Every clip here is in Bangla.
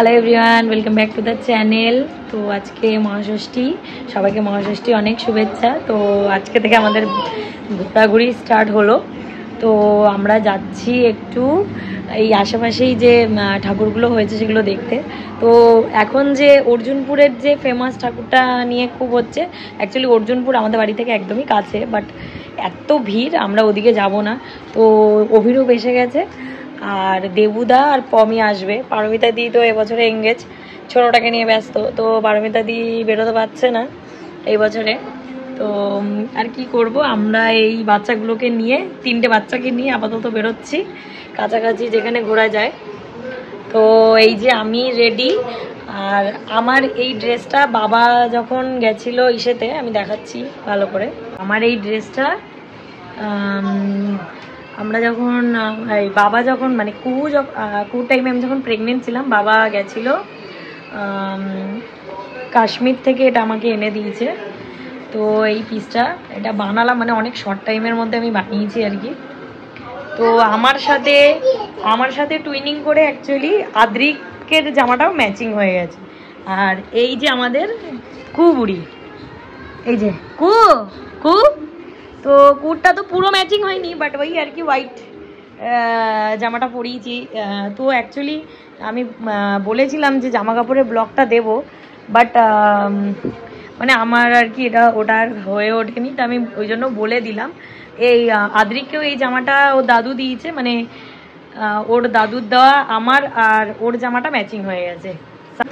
Hello everyone, welcome back to the channel. তো আজকে মহাষষ্ঠী, সবাইকে মহাষষ্ঠী অনেক শুভেচ্ছা। তো আজকে থেকে আমাদের ঘোরাঘুরি স্টার্ট হলো। তো আমরা যাচ্ছি একটু এই আশেপাশেই যে ঠাকুরগুলো হয়েছে সেগুলো দেখতে। তো এখন যে অর্জুনপুরের যে ফেমাস ঠাকুরটা নিয়ে খুব হচ্ছে, অ্যাকচুয়ালি অর্জুনপুর আমাদের বাড়ি থেকে একদমই কাছে, বাট এত ভিড় আমরা ওদিকে যাব না। তো অভিরূপ এসে গেছে, আর দেবুদা আর পমি আসবে। পারমিতা দি তো এবছরে এঙ্গেজ, ছোটোটাকে নিয়ে ব্যস্ত, তো পারমিতা দি বেরোতে পারছে না এই বছরে। তো আর কি করব, আমরা এই বাচ্চাগুলোকে নিয়ে, 3টে বাচ্চাকে নিয়ে আপাতত বেরোচ্ছি কাছাকাছি যেখানে ঘোরা যায়। তো এই যে আমি রেডি, আর আমার এই ড্রেসটা বাবা যখন গেছিলো ইসেতে, আমি দেখাচ্ছি ভালো করে। আমার এই ড্রেসটা আমরা যখন বাবা যখন মানে কুর টাইমে আমি যখন প্রেগনেন্ট ছিলাম, বাবা গেছিলো কাশ্মীর থেকে, এটা আমাকে এনে দিয়েছে। তো এই পিসটা এটা বানালাম, মানে অনেক শর্ট টাইমের মধ্যে আমি বানিয়েছি আর কি। তো আমার সাথে টুইনিং করে অ্যাকচুয়ালি আদ্রিকের জামাটাও ম্যাচিং হয়ে গেছে। আর এই যে আমাদের বুড়ি, এই যে কু তো কুরটা তো পুরো ম্যাচিং হয়নি, বাট ওই আর কি হোয়াইট জামাটা পরিয়েছি। তো অ্যাকচুয়ালি আমি বলেছিলাম যে জামা কাপড়ের ব্লগটা দেবো, বাট মানে আমার আর কি ওটা হয়ে ওঠেনি। তো আমি ওই জন্য বলে দিলাম। এই আদ্রিককেও এই জামাটা ওর দাদু দিয়েছে, মানে ওর দাদুর দেওয়া আমার আর ওর জামাটা ম্যাচিং হয়ে গেছে।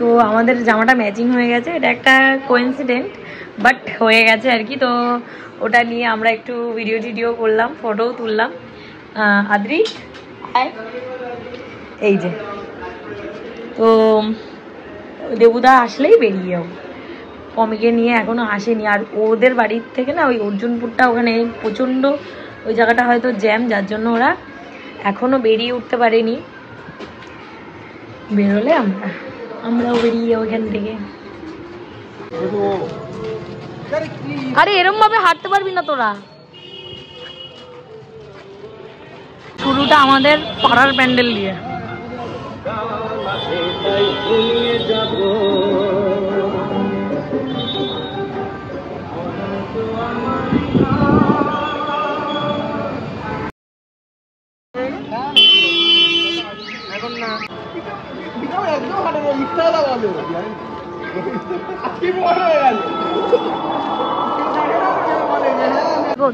তো আমাদের জামাটা ম্যাচিং হয়ে গেছে, এটা একটা কোইন্সিডেন্ট, বাট হয়ে গেছে আর কি। তো ওটা নিয়ে আমরা একটু ভিডিও করলাম, ফটোও তুললাম। আদ্রিক এই যে, তো দেবুদা আসলেই বেরিয়ে যাও, পমিকে নিয়ে এখনো আসেনি। আর ওদের বাড়ির থেকে না ওই অর্জুনপুরটা, ওখানে প্রচণ্ড ওই জায়গাটা হয়তো জ্যাম, যার জন্য ওরা এখনো বেরিয়ে উঠতে পারেনি। বেরোলে আমরাও বেরিয়ে যাবো এখান থেকে। আরে এরম ভাবে হাঁটতে পারবি না তোরা। শুরুটা আমাদের পাড়ার প্যান্ডেল দিয়ে।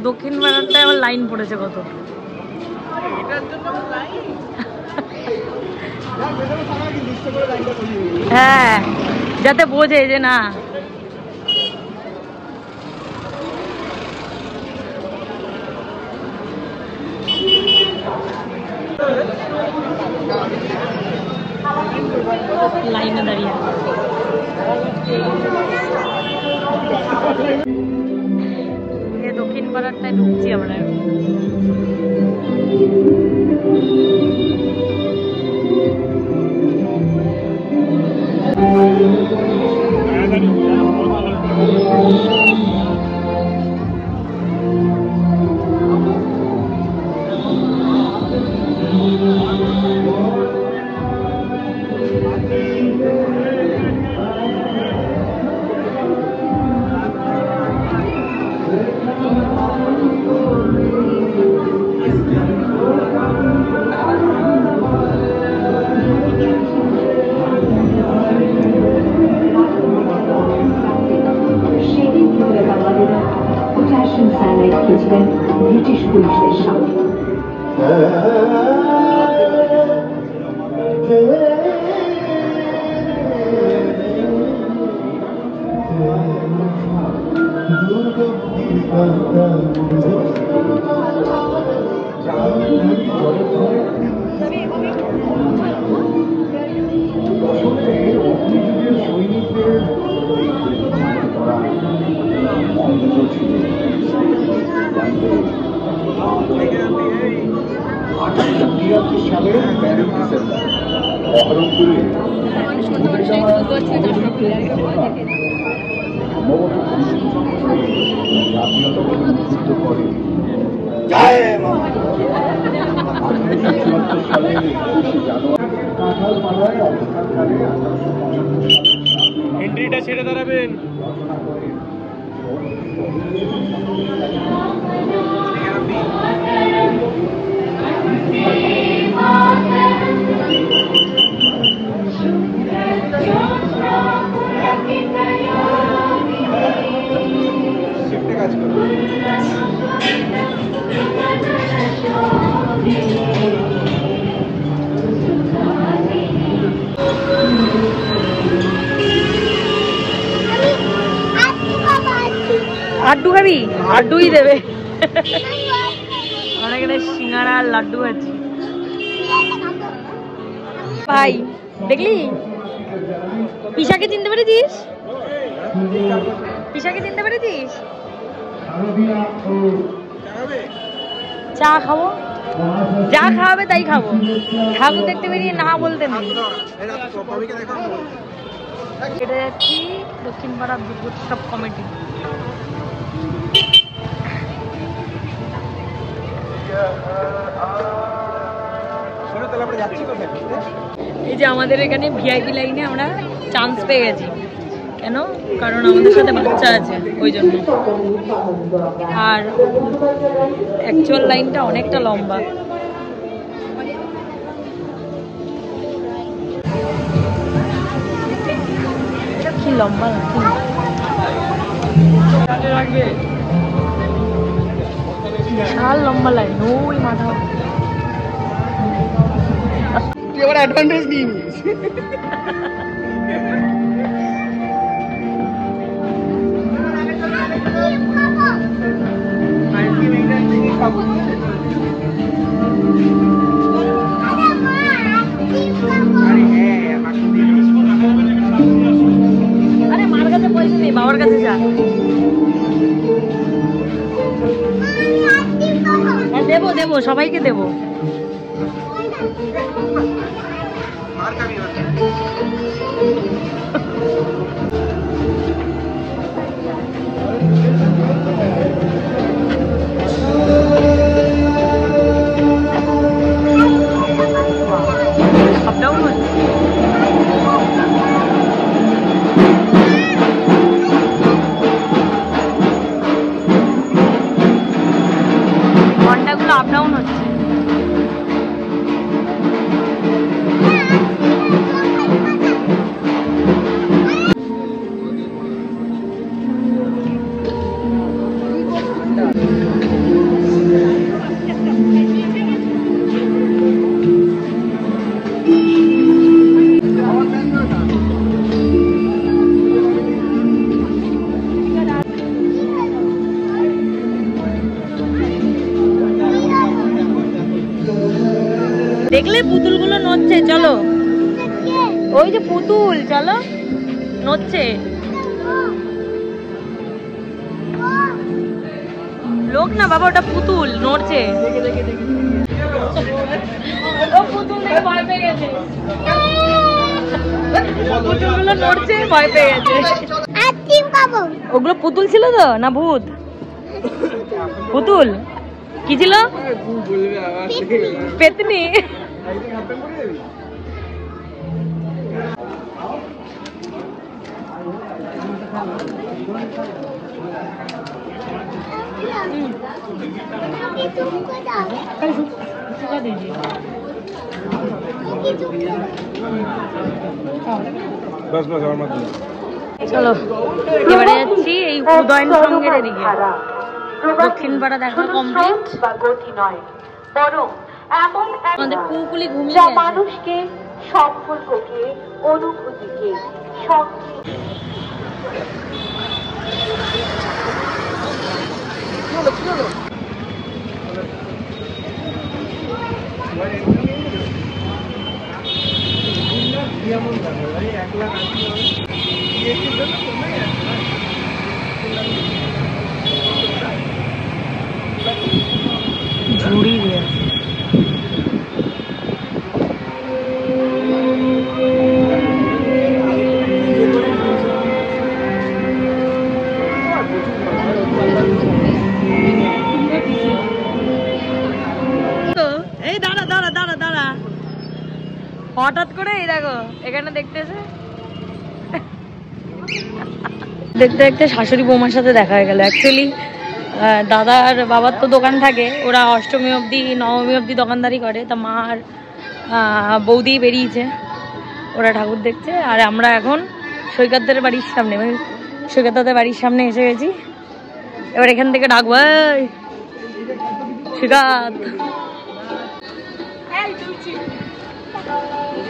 দক্ষিণ পাড়াটায় আমার লাইন পড়েছে কত। হ্যাঁ, যাতে বোঝে যে না লাইনে দাঁড়িয়ে। দক্ষিণ পাড়াটায় ঢুকছি আমরা। ব্রিটিশ পুলিশদের সামনে এন্ট্রিটা ছেড়ে দাঁড়াবেন। কাজ করো। আড্ডু খাবি? আড্ডুই দেবে। আমার এখানে সিঙ্গারা আর লাড্ডু আছে ভাই। দেখলি পিসাকে চিনতে পেরেছিস? পিসাকে চিনতে পেরেছিস? চা খাবো, যা খাওয়াবে তাই খাবো। ঠাকুর দেখতে বেরিয়ে না বলতে নেই। এটা যাচ্ছি দক্ষিণ পাড়া দুর্গোৎসব কমিটি। এই যে আমাদের এখানে ভিআইপি লাইনে আমরা চান্স পেয়ে গেছি। কেন? কারণ আমাদের সাথে বাচ্চা আছে ওই জন্য। আর অ্যাকচুয়াল লাইনটা অনেকটা লম্বা। কি লম্বা লাগবে, বিশাল লম্বা লাইন। ওই মাথা এবার অ্যাডভান্টেজ নিয়ে নিস। আরে মার কাছে পয়সা নেই, বাবার কাছে যা। হ্যাঁ দেবো দেবো, সবাইকে দেবো। আপ ডাউন হয়। ঘন্টাগুলো আপ ডাউন হচ্ছে। দেখলে পুতুলগুলো নড়ছে, চলো। ওই যে পুতুল, চলো নড়ছে। লোক না বাবা, ওটা পুতুল নড়ছে। ও পুতুল দেখে ভয় পেয়ে গেছে। পুতুলগুলো নড়ছে, ভয় পেয়ে গেছে। ওগুলো পুতুল ছিল তো না ভূত? পুতুল কি ছিল? পেতনি। চলো এবারে যাচ্ছি এই উদয়ন সঙ্গের এদিকে। দক্ষিণ পাড়া দেখা কমপ্লিট। আমাদের কুকুলি ঘুমিয়ে গেছে। মানুষকে সম্পর্ককে অনুভূতিকে ঝুড়ি দিয়ে হঠাৎ করে দেখো এখানে দেখতেছে। দেখতে দেখতে শাশুড়ি বৌমার সাথে দেখা হয়ে গেল। অ্যাকচুয়ালি দাদা আর বাবার তো দোকান থাকে, ওরা অষ্টমী অবধি নবমী অবধি দোকানদারি করে। তা মা আর বৌদি বেরিয়েছে, ওরা ঠাকুর দেখছে। আর আমরা এখন সৈকতদের বাড়ির সামনে, মানে সৈকতদের বাড়ির সামনে এসে গেছি। এবার এখান থেকে ডাকবো, এই সৈকত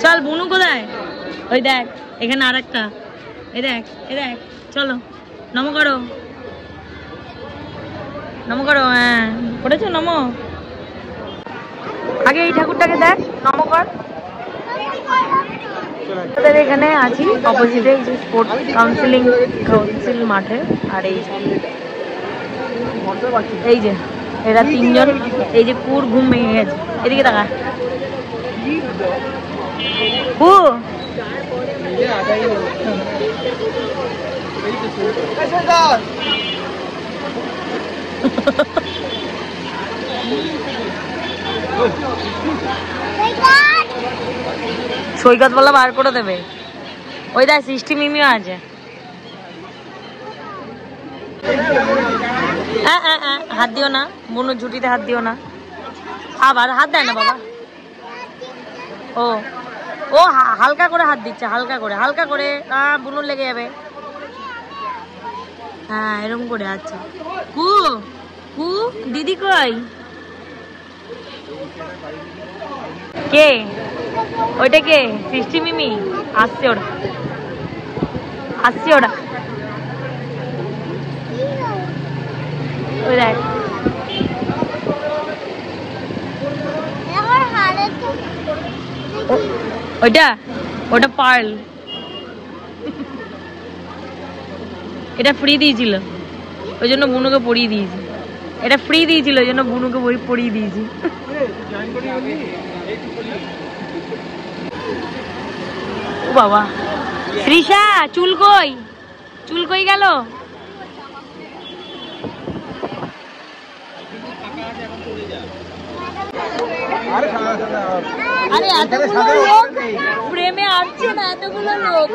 চল। বুনু কোথায়? ওই দেখ এখানে আর একটা, এই দেখ এই দেখ, চলো নমো করো, নমো করো। হ্যাঁ করেছো নমো। আগে এই ঠাকুরটাকে দেখ, নমো কর। আমাদের এখানে আছি অপোজিটে, এই যে স্পোর্টস কাউন্সিল মাঠে। আর এই যে এরা তিনজন, এই যে কুর ঘুম ভেঙে গেছে। এদিকে দেখা কু সৈকত বলা বার করে দেবে। ওই দেখ সৃষ্টি মিমিও আছে। হাত দিও না বুনুর ঝুটিতে, হাত দিও না। আবার হাত দেয় না বাবা। ও ও হালকা করে হাত দিচ্ছে, হালকা করে, হালকা করে। বুনুর লেগে যাবে। হ্যাঁ এরকম করে। আচ্ছা কু কু দিদি কই? কে ওইটা? কে? সৃষ্টি মিমি আসছে, ওরা আসছে, ওরা ওই দেখ। ওইটা ওটা পার্ল, এটা ফ্রি দিয়েছিল ওই জন্য বুনুকে পড়িয়ে দিয়েছি। এটা ফ্রি দিয়েছিল ওই জন্য বুনুকে পড়িয়ে দিয়েছি। ও বাবা, শ্রীষা চুল কই? চুল কই গেল? আরে এতগুলো লোক প্রেমে আসছে না, এতগুলো লোক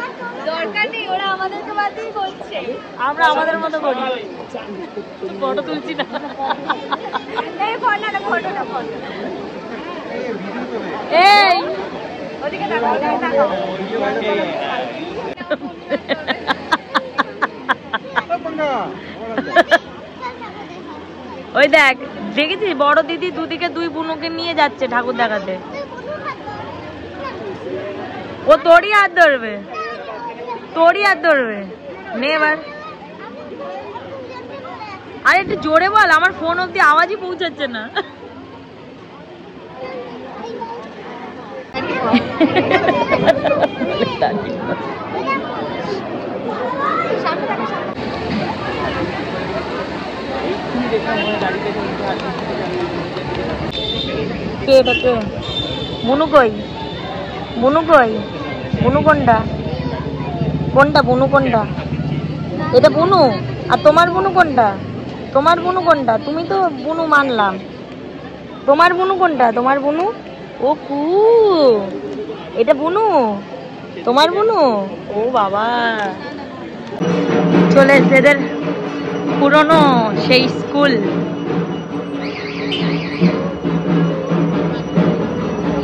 দরকার নেই, ওরা আমাদেরকে বাদই করছে, আমরা আমাদের মতো করি। ফটো তুলছি না, এই ওদিকে তাকাও, ওদিকে তাকাও। ওই দেখ, দেখেছিস বড় দিদি দুদিকে দুই বুনুকে নিয়ে যাচ্ছে ঠাকুর দেখাতে। ও তোরই হাত ধরবে, তোরই হাত ধরবে। নে এবার। আরে একটু জোরে বল, আমার ফোন অব্দি আওয়াজই পৌঁছাচ্ছে না। কে এটা? কে? বুনু কই? বুনু কই? বুনু কোনটা? কোনটা বুনু? কোনটা এটা? বুনু। আর তোমার বুনু কোনটা? তোমার বুনু কোনটা? তুমি তো বুনু মানলাম, তোমার বুনু কোনটা? তোমার বুনু? ও কু, এটা বুনু, তোমার বুনু। ও বাবা, চলে এসে এদের পুরনো সেই স্কুল,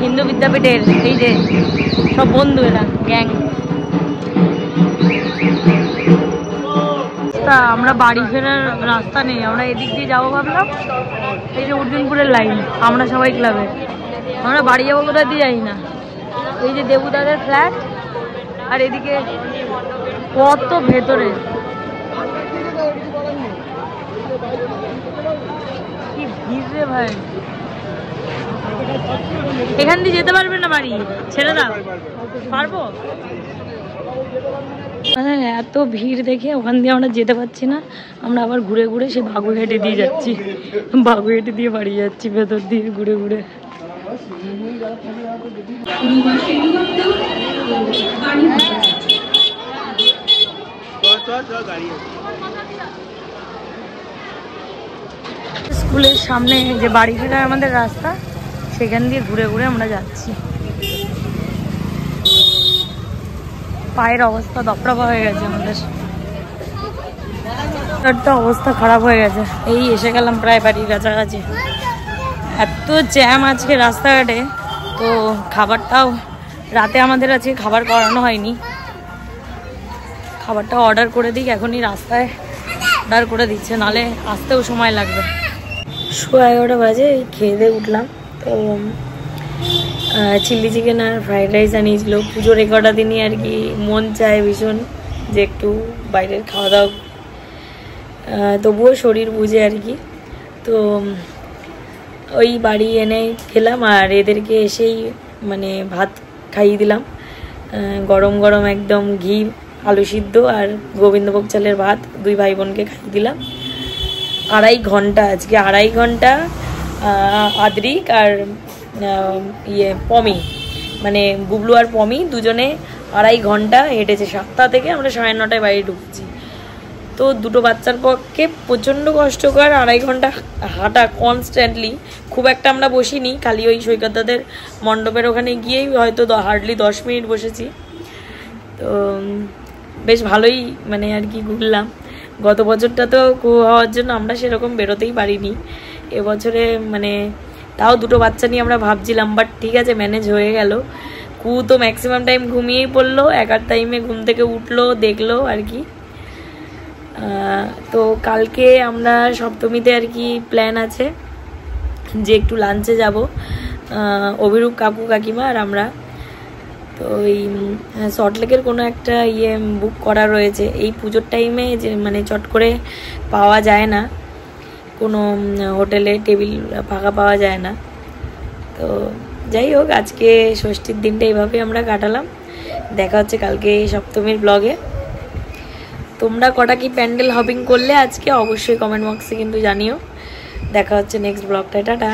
হিন্দু বিদ্যাপীঠের। এই যে সব বন্ধু, এরা গ্যাং। আমরা বাড়ি ফেরার রাস্তা নেই, আমরা এদিক দিয়ে যাবো ভাবলাম। এই যে উর্জুনপুরের লাইন, আমরা সবাই ক্লাবে। আমরা বাড়ি যাবো কোথায় দিয়ে যাই না। এই যে দেবুদাদের ফ্ল্যাট, আর এদিকে কত ভেতরে কি ভিড় রে ভাই। এখান দিয়ে যেতে পারবে না বাড়ি? ছেড়ে দাও। পারবো? মানে এত ভিড় দেখে ওখান দিয়ে আমরা যেতে পারছি না। আমরা আবার ঘুরে ঘুরে সে বাগুইহাটি দিয়ে যাচ্ছি, বাগুইহাটি দিয়ে বাড়ি যাচ্ছি, ভেতর দিয়ে ঘুরে ঘুরে। স্কুলের সামনে যে বাড়ি ফেরার আমাদের রাস্তা, সেখান দিয়ে ঘুরে ঘুরে আমরা যাচ্ছি। পায়ের অবস্থা দপড়াপা হয়ে গেছে আমাদের, একটা অবস্থা খারাপ হয়ে গেছে। এই এসে গেলাম প্রায় বাড়ির কাছাকাছি। এত জ্যাম আজকে রাস্তাঘাটে, তো খাবারটাও রাতে আমাদের আজকে খাবার করানো হয়নি, খাবারটা অর্ডার করে দিই, এখনই রাস্তায় অর্ডার করে দিচ্ছে, নাহলে আসতেও সময় লাগবে। 11:30 বাজে খেয়ে দিয়ে উঠলাম। তো চিলি চিকেন আর ফ্রাইড রাইস আনিয়েছিল। পুজোর 11টা দিনই আর কি মন চায় ভীষণ যে একটু বাইরের খাওয়া দাওয়া, তবুও শরীর বুঝে আর কি। তো ওই বাড়ি এনে খেলাম, আর এদেরকে এসেই মানে ভাত খাইয়ে দিলাম, গরম গরম একদম ঘি আলু সিদ্ধ আর গোবিন্দভোগ চালের ভাত, দুই ভাই বোনকে খাইয়ে দিলাম। 2.5 ঘন্টা, আজকে 2.5 ঘন্টা আদ্রিক আর পমি, মানে বুবলু আর পমি দুজনে 2.5 ঘন্টা হেঁটেছে। 7টা থেকে আমরা 9:30 বাড়ি ঢুকছি। তো দুটো বাচ্চার পক্ষে প্রচণ্ড কষ্টকর 2.5 ঘন্টা হাঁটা কনস্ট্যান্টলি। খুব একটা আমরা বসিনি, খালি ওই সৈকতদাদের মণ্ডপের ওখানে গিয়েই হয়তো হার্ডলি 10 মিনিট বসেছি। তো বেশ ভালোই মানে আর কি ঘুরলাম। গত বছরটা তো হওয়ার জন্য আমরা সেরকম বেরোতেই পারিনি, এবছরে মানে তাও দুটো বাচ্চা নিয়ে আমরা ভাবছিলাম, বাট ঠিক আছে ম্যানেজ হয়ে গেল। কু তো ম্যাক্সিমাম টাইম ঘুমিয়েই পড়লো, একার টাইমে ঘুম থেকে উঠলো, দেখলো আর কি। তো কালকে আমরা সপ্তমীতে আর কি প্ল্যান আছে যে একটু লাঞ্চে যাব, অভিরূপ কাকু কাকিমা আর আমরা। তো এই সল্টলেকের কোনো একটা বুক করা রয়েছে। এই পুজোর টাইমে যে মানে চট করে পাওয়া যায় না, কোনো হোটেলে টেবিল ফাঁকা পাওয়া যায় না। তো যাই হোক, আজকে ষষ্ঠীর দিনটা এইভাবে আমরা কাটালাম। দেখা হচ্ছে কালকে সপ্তমীর ব্লগে। তোমরা কটা কি প্যান্ডেল হপিং করলে আজকে অবশ্যই কমেন্ট বক্সে কিন্তু জানিও। দেখা হচ্ছে নেক্সট ব্লগটা। টাটা।